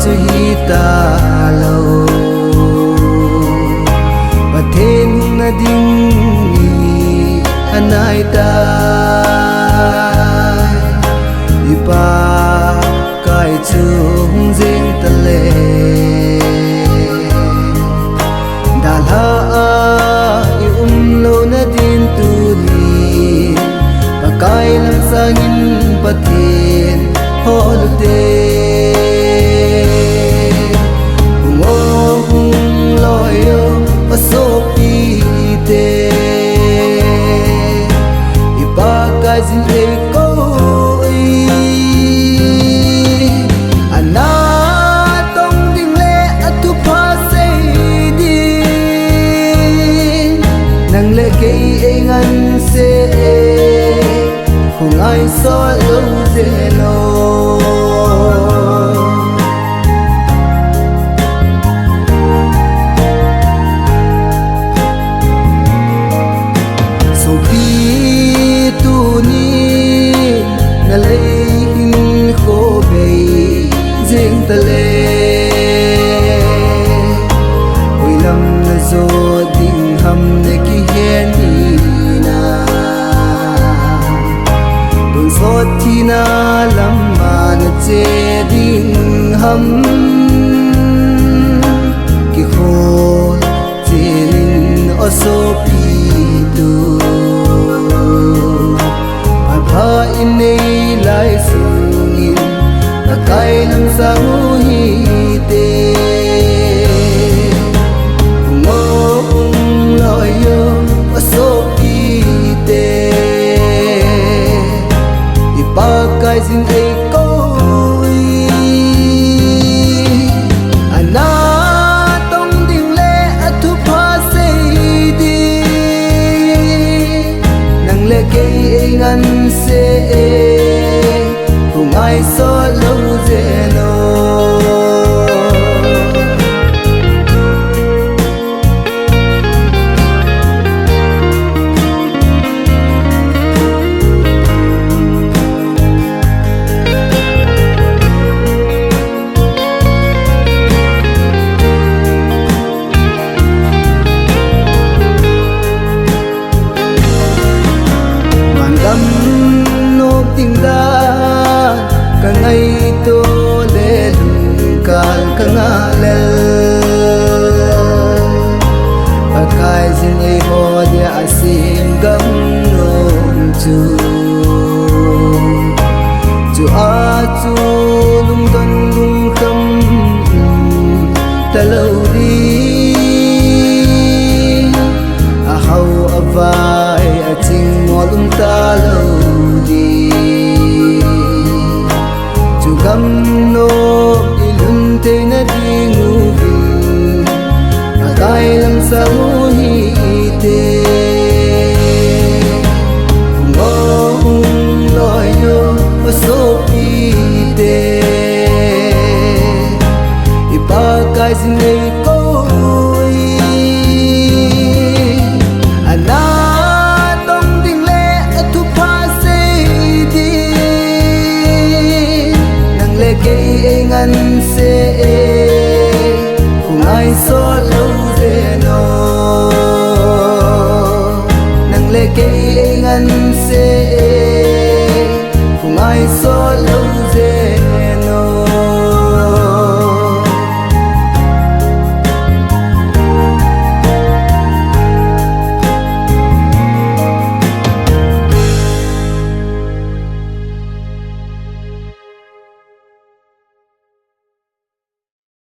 chu hi ta lo và thêm na ding ni anai ta ipa kai chung jing ta le da la I lo na din tu ni pa kai lam sangin pathin hol te loyo paso pi te ipa kai jin le ko ana tong ding le atu pa se di nang le ke ngan se kung ai so lo se lo so pi tu ni na le hin kho be jing ta le oi lam na zo ding ham ne ki hen ni na tun so ti na lam ma na che ding ham ki kho tin o so pi tu pa pha in nei lai sungin ta kai lam sa hu hi te mo loyo o so pi te ipa kai jin ei ko ana tong ding le atu pha se di nang le ke ngan se kung ai so lo je no nộp tình da cả ngày tô lê lùng càn cả ngã lê và cài xin ấy ho nhà xin gấm nôm chu a chu lung tân lung khâm ta lâu đi a hậu a vai a chinh mò lung ta lâu đi chu gam no ilun te na di ngu vin a kai lam sa hi te mo loyo o so pi te ipa kai sin nei ko ana tong ding le atu pha se di nang le ke ngan se kung ai so lo je no nang le ke ngan